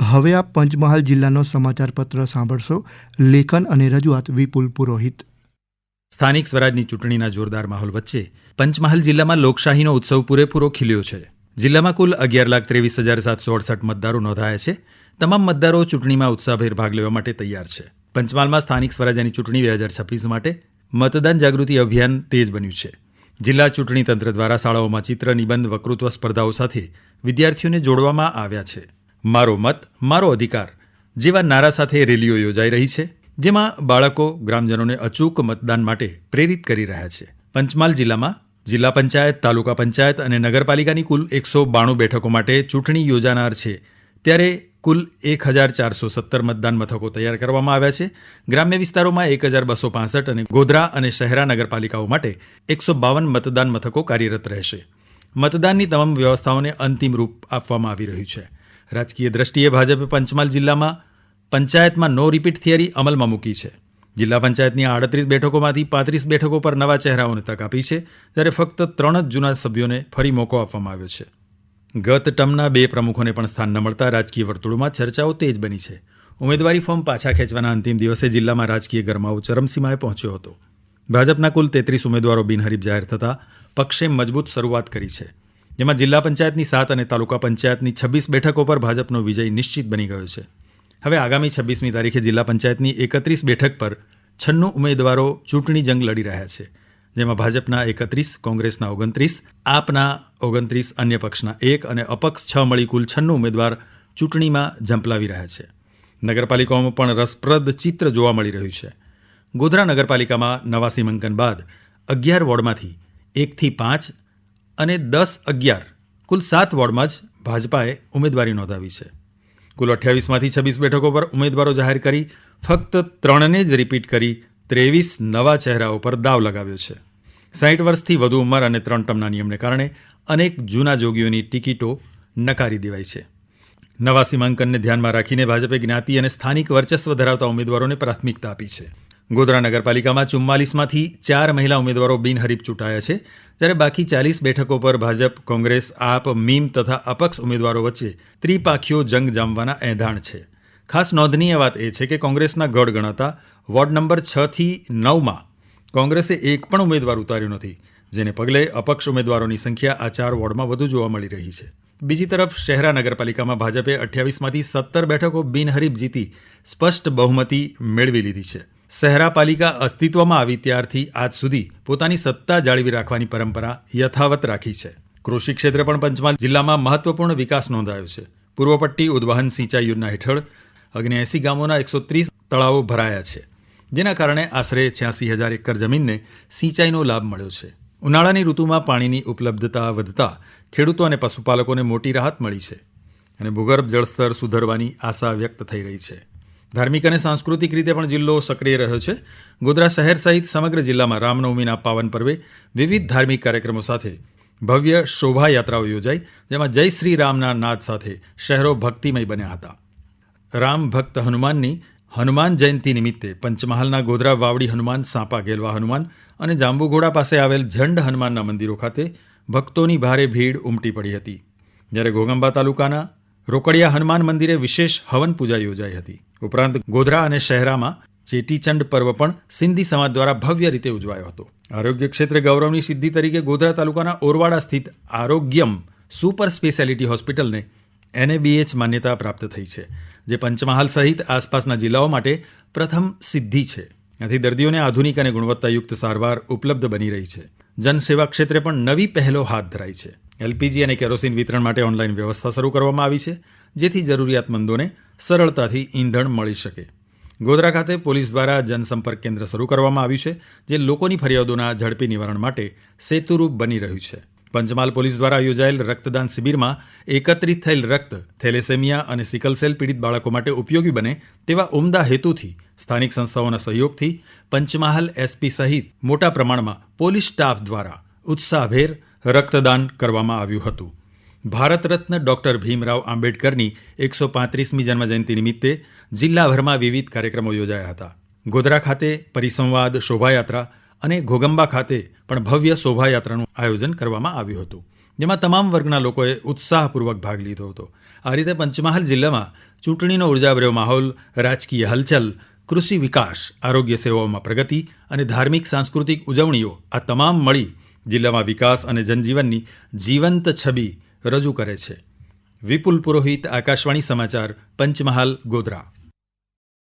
હવે આપ પંચમહાલ જિલ્લાનો સમાચાર પત્ર સાંભળશો. લેખન અને રજૂઆત વિપુલ પુરોહિત. સ્થાનિક સ્વરાજની ચૂંટણીના જોરદાર માહોલ વચ્ચે પંચમહાલ જિલ્લામાં લોકશાહીનો ઉત્સવ પૂરેપૂરો ખીલ્યો છે. જિલ્લામાં કુલ 11,23,768 મતદારો નોંધાયા છે. તમામ મતદારો ચૂંટણીમાં ઉત્સાહભેર ભાગ લેવા માટે તૈયાર છે. પંચમહાલમાં સ્થાનિક સ્વરાજ્યની ચૂંટણી 2026 માટે મતદાન જાગૃતિ અભિયાન તેજ બન્યું છે. જિલ્લા ચૂંટણી તંત્ર દ્વારા શાળાઓમાં ચિત્ર, નિબંધ, વક્તૃત્વ સ્પર્ધાઓ સાથે વિદ્યાર્થીઓને જોડવામાં આવ્યા છે. મારો મત મારો અધિકાર જેવા નારા સાથે રેલીઓ યોજાઈ રહી છે, જેમાં બાળકો ગ્રામજનોને અચૂક મતદાન માટે પ્રેરિત કરી રહ્યા છે. પંચમહાલ જિલ્લામાં જિલ્લા પંચાયત, તાલુકા પંચાયત અને નગરપાલિકાની કુલ 192 બેઠકો માટે ચૂંટણી યોજાનાર છે. ત્યારે કુલ 1,417 મતદાન મથકો તૈયાર કરવામાં આવ્યા છે. ગ્રામ્ય વિસ્તારોમાં 1,265 અને ગોધરા અને શહેરા નગરપાલિકાઓ માટે 152 મતદાન મથકો કાર્યરત રહેશે. મતદાનની તમામ વ્યવસ્થાઓને અંતિમ રૂપ આપવામાં આવી રહ્યું છે. રાજકીય દ્રષ્ટિએ ભાજપે પંચમહાલ જિલ્લામાં પંચાયતમાં નો રિપીટ થિયરી અમલમાં મૂકી છે. જિલ્લા પંચાયતની 38 બેઠકોમાંથી 35 બેઠકો પર નવા ચહેરાઓને તક આપી છે, જ્યારે ફક્ત 3 જ જૂના સભ્યોને ફરી મોકો આપવામાં આવ્યો છે. ગત ટર્મના 2 પ્રમુખોને પણ સ્થાન ન મળતા રાજકીય વર્તુળોમાં ચર્ચાઓ તેજ બની છે. ઉમેદવારી ફોર્મ પાછા ખેંચવાના અંતિમ દિવસે જિલ્લામાં રાજકીય ગરમાવો ચરમસીમાએ પહોંચ્યો હતો. ભાજપના કુલ 33 ઉમેદવારો બિનહરીફ જાહેર થતાં પક્ષે મજબૂત શરૂઆત કરી છે, જેમાં જિલ્લા પંચાયતની 7 અને તાલુકા પંચાયતની 26 બેઠકો પર ભાજપનો વિજય નિશ્ચિત બની ગયો છે. હવે આગામી 26મી તારીખે જિલ્લા પંચાયતની 31 બેઠક પર 96 ઉમેદવારો ચૂંટણી જંગ લડી રહ્યા છે, જેમાં ભાજપના 31, કોંગ્રેસના 29, આપના 29, અન્ય પક્ષના 1 અને અપક્ષ 6 મળી કુલ 96 ઉમેદવાર ચૂંટણીમાં ઝંપલાવી રહ્યા છે. નગરપાલિકાઓમાં પણ રસપ્રદ ચિત્ર જોવા મળી રહ્યું છે. ગોધરા નગરપાલિકામાં નવા સીમાંકન બાદ 11 વોર્ડમાંથી 1 થી 5 અને 10-11 કુલ 7 વોર્ડમાં જ ભાજપાએ ઉમેદવારી નોંધાવી છે. કુલ 28માંથી 26 બેઠકો પર ઉમેદવારો જાહેર કરી ફક્ત 3ને જ રિપીટ કરી 23 નવા ચહેરાઓ પર દાવ લગાવ્યો છે. 60 વર્ષથી વધુ ઉંમર અને 3 ટર્મના નિયમને કારણે અનેક જૂના જોગીઓની ટિકિટો નકારી દેવાઈ છે. નવા સીમાંકનને ધ્યાનમાં રાખીને ભાજપે જ્ઞાતિ અને સ્થાનિક વર્ચસ્વ ધરાવતા ઉમેદવારોને પ્રાથમિકતા આપી છે. ગોધરા નગરપાલિકામાં 44માંથી 4 મહિલા ઉમેદવારો બિનહરીફ ચૂંટાયા છે, જ્યારે બાકી 40 બેઠકો પર ભાજપ, કોંગ્રેસ, આપ, મીમ તથા અપક્ષ ઉમેદવારો વચ્ચે ત્રિપાખીઓ જંગ જામવાના એંધાણ છે. ખાસ નોંધનીય વાત એ છે કે કોંગ્રેસના ગઢ ગણાતા વોર્ડ નંબર 6 થી 9માં કોંગ્રેસે એક પણ ઉમેદવાર ઉતાર્યો નથી, જેને પગલે અપક્ષ ઉમેદવારોની સંખ્યા આ 4 વોર્ડમાં વધુ જોવા મળી રહી છે. બીજી તરફ શહેરા નગરપાલિકામાં ભાજપે 28માંથી 17 બેઠકો બિનહરીફ જીતી સ્પષ્ટ બહુમતી મેળવી લીધી છે. શહેરા પાલિકા અસ્તિત્વમાં આવી ત્યારથી આજ સુધી પોતાની સત્તા જાળવી રાખવાની પરંપરા યથાવત રાખી છે. કૃષિ ક્ષેત્રે પણ પંચમહાલ જિલ્લામાં મહત્વપૂર્ણ વિકાસ નોંધાયો છે. પૂર્વ પટ્ટી ઉદ્વહન સિંચાઈ યોજના હેઠળ 79 ગામોના 130 તળાવો ભરાયા છે, જેના કારણે આશરે 86,000 એકર જમીનને સિંચાઈનો લાભ મળ્યો છે. ઉનાળાની ઋતુમાં પાણીની ઉપલબ્ધતા વધતા ખેડૂતો અને પશુપાલકોને મોટી રાહત મળી છે અને ભૂગર્ભ જળસ્તર સુધરવાની આશા વ્યક્ત થઈ રહી છે. ધાર્મિક અને સાંસ્કૃતિક રીતે પણ જિલ્લો સક્રિય રહ્યો છે. ગોધરા શહેર સહિત સમગ્ર જિલ્લામાં રામનવમીના પાવન પર્વે વિવિધ ધાર્મિક કાર્યક્રમો સાથે ભવ્ય શોભાયાત્રાઓ યોજાઈ, જેમાં જય શ્રી રામના નાદ સાથે શહેરો ભક્તિમય બન્યા હતા. રામ ભક્ત હનુમાનની હનુમાન જયંતિ નિમિત્તે પંચમહાલના ગોધરા વાવડી હનુમાન, સાપા ગેલવા હનુમાન અને જાંબુઘોડા પાસે આવેલ ઝંડ હનુમાનના મંદિરો ખાતે ભક્તોની ભારે ભીડ ઉમટી પડી હતી. જ્યારે ઘોગંબા તાલુકાના રોકડિયા હનુમાન મંદિરે વિશેષ હવન પૂજા યોજાઈ હતી. ઉપરાંત ગોધરા અને શહેરામાં ચેટીચંડ પર્વ પણ સિંધી સમાજ દ્વારા ભવ્ય રીતે ઉજવાયો હતો. આરોગ્ય ક્ષેત્રે ગૌરવની સિદ્ધિ તરીકે ગોધરા તાલુકાના ઓરવાડા સ્થિત આરોગ્યમ સુપર સ્પેશિયાલિટી હોસ્પિટલને NABH માન્યતા પ્રાપ્ત થઈ છે, જે પંચમહાલ સહિત આસપાસના જિલ્લાઓ માટે પ્રથમ સિદ્ધિ છે. આથી દર્દીઓને આધુનિક અને ગુણવત્તાયુક્ત સારવાર ઉપલબ્ધ બની રહી છે. જનસેવા ક્ષેત્રે પણ નવી પહેલો હાથ ધરાઈ છે. LPG અને કેરોસીન વિતરણ માટે ઓનલાઈન વ્યવસ્થા શરૂ કરવામાં આવી છે, જેથી જરૂરિયાતમંદોને સરળતાથી ઈંધણ મળી શકે. ગોધરા ખાતે પોલીસ દ્વારા જનસંપર્ક કેન્દ્ર શરૂ કરવામાં આવ્યું છે, જે લોકોની ફરિયાદોના ઝડપી નિવારણ માટે સેતુરૂપ બની રહ્યું છે. પંચમહાલ પોલીસ દ્વારા યોજાયેલ રક્તદાન શિબિરમાં એકત્રિત થયેલ રક્ત થેલેસેમિયા અને સિકલસેલ પીડિત બાળકો માટે ઉપયોગી બને તેવા ઉમદા હેતુથી સ્થાનિક સંસ્થાઓના સહયોગથી પંચમહાલ SP સહિત મોટા પ્રમાણમાં પોલીસ સ્ટાફ દ્વારા ઉત્સાહભેર રક્તદાન કરવામાં આવ્યું હતું. ભારત રત્ન ડૉક્ટર ભીમરાવ આંબેડકરની 135મી જન્મજયંતિ નિમિત્તે જિલ્લાભરમાં વિવિધ કાર્યક્રમો યોજાયા હતા. ગોધરા ખાતે પરિસંવાદ, શોભાયાત્રા અને ઘોગંબા ખાતે પણ ભવ્ય શોભાયાત્રાનું આયોજન કરવામાં આવ્યું હતું, જેમાં તમામ વર્ગના લોકોએ ઉત્સાહપૂર્વક ભાગ લીધો હતો. આ રીતે પંચમહાલ જિલ્લામાં ચૂંટણીનો ઉર્જાભર્યો માહોલ, રાજકીય હલચલ, કૃષિ વિકાસ, આરોગ્ય સેવાઓમાં પ્રગતિ અને ધાર્મિક સાંસ્કૃતિક ઉજવણીઓ આ તમામ મળી જિલ્લામાં વિકાસ અને જનજીવનની જીવંત છબી રજૂ કરે છે. વિપુલ પુરોહિત, આકાશવાણી સમાચાર, પંચમહાલ, ગોધરા.